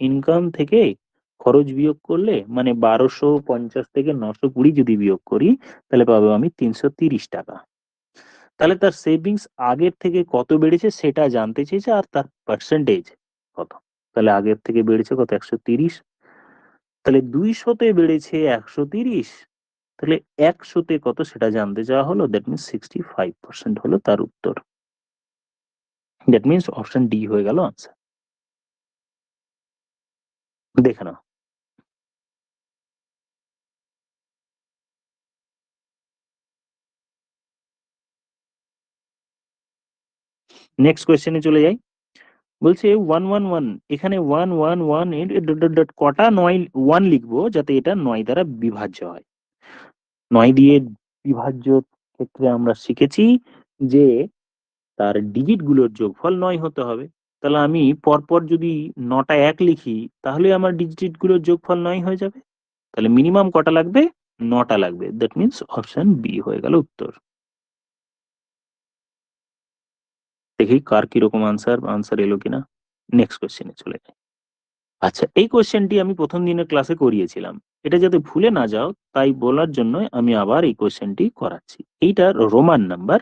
ইনকাম থেকে খরচ বিয়োগ করলে মানে 1250 থেকে 920 যদি বিয়োগ করি তাহলে পাবো আমি 330 টাকা। তাহলে তার সেভিংস আগের থেকে কত বেড়েছে সেটা জানতে চেয়েছে, আর তার পার্সেন্টেজ কত। তাহলে আগের থেকে বেড়েছে কত, 130, তাহলে 200-তে বেড়েছে 130, তাহলে 100-তে কত সেটা জানতে চাওয়া হলো, দ্যাট মিনস 65% হলো তার উত্তর। দ্যাট মিনস অপশন ডি হয়ে গেল আনসার। দেখে নাও। নেক্সট কোয়েশ্চেনে চলে যাই। বলছে 111, এখানে 111 এর ডট ডট ডট কটা 9 1 লিখবো যাতে এটা 9 দ্বারা বিভাজ্য হয়। 9 দিয়ে বিভাজ্য ক্ষেত্রে আমরা শিখেছি যে তার ডিজিট গুলোর যোগফল 9 হতে হবে। তাহলে আমি পরপর যদি 9টা 1 লিখি তাহলে আমার ডিজিট গুলোর যোগফল 9 হয়ে যাবে। তাহলে মিনিমাম কটা লাগবে, 9টা লাগবে, দ্যাট মিনস অপশন বি হয়ে গেল উত্তর। দেখি কার কিরকম আনসার এলো কিনা। নেক্সট কোশ্চেনে চলে যাই। আচ্ছা, এই কোশ্চেনটি আমি প্রথম দিনের ক্লাসে করিয়েছিলাম, এটা যাতে ভুলে না যাও তাই বলার জন্য আমি আবার এই কোশ্চেনটি করাচ্ছি। এইটার রোমান নাম্বার,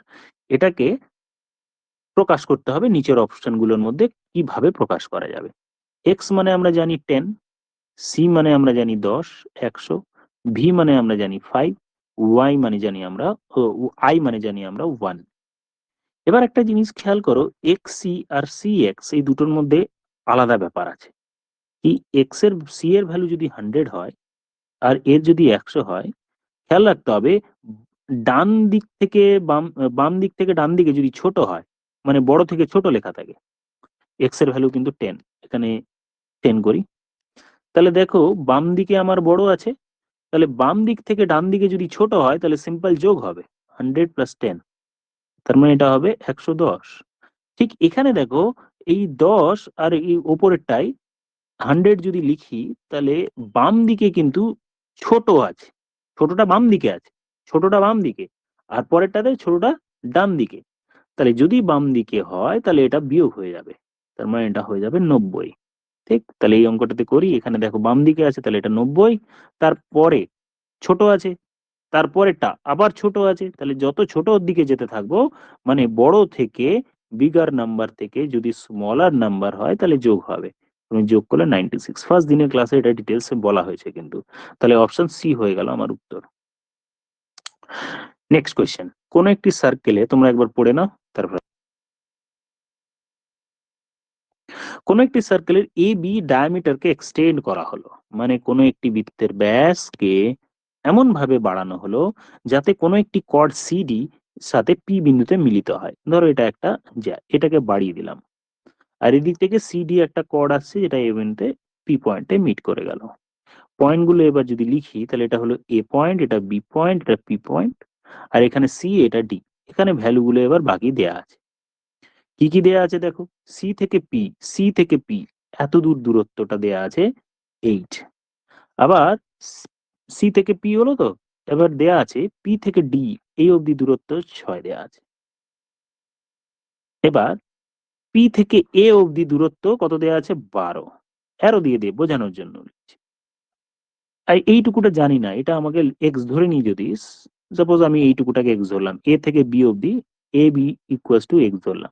এটাকে প্রকাশ করতে হবে নিচের অপশনগুলোর মধ্যে, কিভাবে প্রকাশ করা যাবে। এক্স মানে আমরা জানি 10, সি মানে আমরা জানি 10 100, ভি মানে আমরা জানি 5, ওয়াই মানে জানি আমরা, আই মানে জানি আমরা 1। এবার একটা জিনিস খেয়াল করো, এক্স সি আর সি এক্স এই দুটোর মধ্যে আলাদা ব্যাপার আছে। কি, এক্স এর সি এর ভ্যালু যদি 100 হয় আর এর যদি 100 হয়, খেয়াল রাখতে হবে ডান দিক থেকে বাম, বাম দিক থেকে ডান দিকে যদি ছোট হয়, মানে বড় থেকে ছোট লেখা থাকে, এক্স এর ভ্যালু কিন্তু 10, এখানে 10 করি, তাহলে দেখো বাম দিকে আমার বড় আছে, তাহলে বাম দিক থেকে ডান দিকে যদি ছোট হয় তাহলে সিম্পল যোগ হবে 100 প্লাস 10, তার মানে এটা হবে 110। ঠিক এখানে দেখো এই 10 আর এই ওপরেরটাই 100 যদি লিখি তাহলে বাম দিকে কিন্তু ছোট আছে, ছোটটা বাম দিকে আছে, ছোটটা বাম দিকে, আর পরেরটাতে ছোটটা ডান দিকে। তাহলে যদি বাম দিকে হয় তাহলে এটা বিয়োগ হয়ে যাবে, তার মানে এটা হয়ে যাবে 90। ঠিক, তাহলে এই অঙ্কটাতে করি, এখানে দেখো বাম দিকে আছে তাহলে এটা 90, তারপরে ছোট আছে, তারপরেরটা আবার ছোট আছে, তাহলে যত ছোট দিকে যেতে থাকবো মানে বড় থেকে বিগার নাম্বার থেকে যদি স্মলার নাম্বার হয় তাহলে যোগ হবে, তুমি যোগ করলে 96। ফার্স্ট দিনের ক্লাসে এটা ডিটেলস বলা হয়েছে কিন্তু, তাহলে অপশন সি হয়ে গেল আমার উত্তর। নেক্সট কোয়েশ্চেন, কোন একটি সার্কেলে, তোমরা একবার পড়ে নাও তারপর, কোন একটি সার্কেলের এ বি ডায়ামিটারকে এক্সটেন্ড করা হলো, মানে কোন একটি বৃত্তের ব্যাসকে এমন ভাবে বাড়ানো হলো যাতে কোনো একটি কর্ড সিডি সাথে পি বিন্দুতে মিলিত হয়। ধরো এটা একটা এটাকে বাড়িয়ে দিলাম, আর এদিক থেকে সিডি একটা কর্ড আসছে যেটা এ বিন্দুতে পি পয়েন্টে মিট করে গেল। পয়েন্ট গুলো এবার যদি লিখি তাহলে এটা হলো এ পয়েন্ট, এটা বি পয়েন্ট, এটা পি পয়েন্ট, আর এখানে সি, এটা ডি। এখানে ভ্যালু গুলো এবার বাকি দেয়া আছে, কি কি দেয়া আছে দেখো, সি থেকে পি, সি থেকে পি এত দূর দূরত্বটা দেয়া আছে 8। আবার সি থেকে পি হলো তো, এবার দেয়া আছে পি থেকে ডি এই অবধি দূরত্ব 6 দেয়া আছে। এবার পি থেকে এ অবধি দূরত্ব কত দেয়া আছে 12, অ্যারো দিয়ে দিয়ে বোঝানোর জন্য লিখছি। আর এইটুকুটা জানি না, এটা আমাকে এক্স ধরে নিই, যদি সাপোজ আমি এইটুকুটাকে এক্স ধরলাম, এ থেকে বি অবধি, এ বি ইকুয়ালস টু এক্স ধরলাম,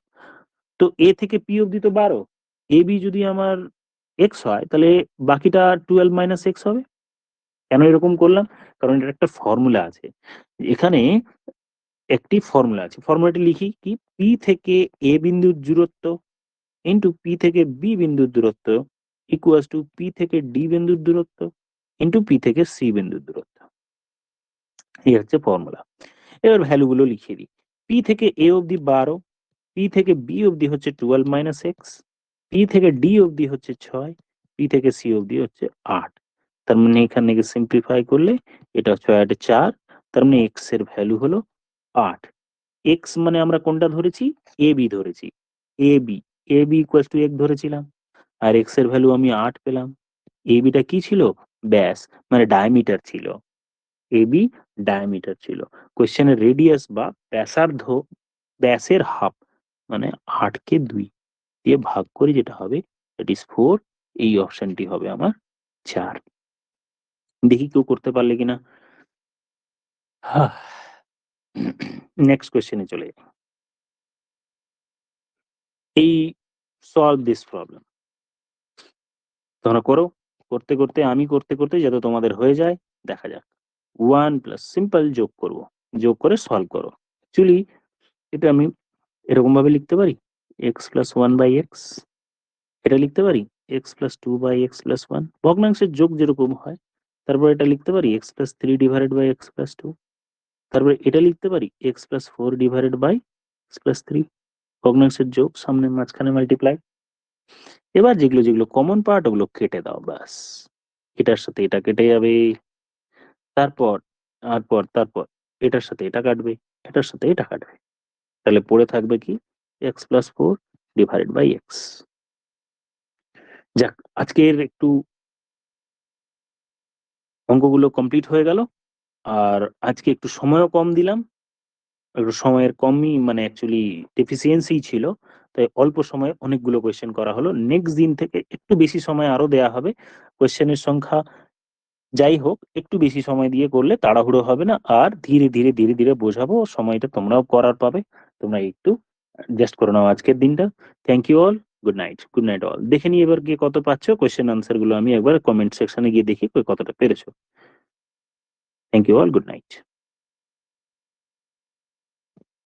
তো এ থেকে পি অবধি তো 12, এ বি যদি আমার এক্স হয় তাহলে বাকিটা 12 মাইনাস এক্স হবে। কেন এরকম করলাম, কারণ এটার একটা ফর্মুলা আছে, এখানে একটি ফর্মুলা আছে, ফর্মুলাটি লিখি কি, পি থেকে এ বিন্দুর দূরত্ব ইন্টু পি থেকে বি বিন্দুর দূরত্ব ইকুয়ালস টু পি থেকে ডি বিন্দুর দূরত্ব ইন্টু পি থেকে সি বিন্দুর দূরত্ব, এই হচ্ছে ফর্মুলা। এবার ভ্যালু গুলো লিখিয়ে দিই, পি থেকে এ অবধি 12, পি থেকে বি অবধি হচ্ছে 12 মাইনাস এক্স, পি থেকে ডি অবধি হচ্ছে 6, পি থেকে সি অবধি হচ্ছে 8। তার মানে এখান থেকে সিম্পলিফাই করলে এটা 6 8 4, তার মানে এক্স এর ভ্যালু হলো 8। এক্স মানে আমরা কোনটা ধরেছি, এ বি ধরেছি, a b, a b equals to এক ধরেছিলাম, আর এক্স এর ভ্যালু আমি 8 পেলাম। এ বিটা কি ছিল, ব্যাস, মানে ডায়ামিটার ছিল, এ বি ডায়ামিটার ছিল। কোশ্চেনের রেডিয়াস বা ব্যাসার্ধ, ব্যাসের হাফ, মানে 8 কে 2 দিয়ে ভাগ করি যেটা হবে দ্যাট ইজ 4, এই অপশনটি হবে আমার 4। দেখি কেউ করতে পারলে কিনা। নেক্সট কোশ্চেনে চলে যাই, এই সলভ দিস প্রবলেম তোমরা করো, করতে করতে আমি করতে করতে যাতে তোমাদের হয়ে যায়, দেখা যাক। 1 প্লাস সিম্পল যোগ করব, যোগ করে সলভ করো। অ্যাকচুয়ালি এটা আমি এরকম ভাবে লিখতে পারি, এক্স প্লাস 1 বাই এক্স, এটা লিখতে পারি x plus 2 by x plus 1, ভগ্নাংশের যোগ যেরকম হয়। তারপর এটা লিখতে পারি x plus 3 divided by x plus 2, তারপরে এটা লিখতে পারি x plus 4 divided by x plus 3, ভগ্নাংশের যোগ, সামনে মাঝখানে মাল্টিপ্লাই। এবার যেগুলো যেগুলো কমন পার্ট ওগুলো কেটে দাও, ব্যাস, এটার সাথে এটা কেটে যাবে, তারপর তারপর এটার সাথে এটা কাটবে, এটার সাথে এটা কাটবে, তাহলে পড়ে থাকবে কি x plus 4 divided by x. যাক, আজকের একটু অঙ্কগুলো কমপ্লিট হয়ে গেল, আর আজকে একটু সময়ও কম দিলাম, একটু সময়ের কমই মানে অ্যাকচুয়ালি ডেফিসিয়েন্সি ছিল, তাই অল্প সময়ে অনেকগুলো কোয়েশ্চেন করা হলো। নেক্সট দিন থেকে একটু বেশি সময় আরো দেয়া হবে, কোয়েশ্চেনের সংখ্যা যাই হোক একটু বেশি সময় দিয়ে করলে তাড়াহুড়ো হবে না, আর ধীরে ধীরে ধীরে ধীরে বোঝাবো, সময়টা তোমরাও করার পাবে, তোমরা একটু অ্যাডজাস্ট করে নাও আজকের দিনটা। Thank you all, good night, good night all. দেখে নিই এবার গিয়ে কত পাচ্ছ, কোয়েশ্চেন আনসার গুলো আমি একবার কমেন্ট সেকশনে গিয়ে দেখি কতটা পেরেছো। Thank you all, good night.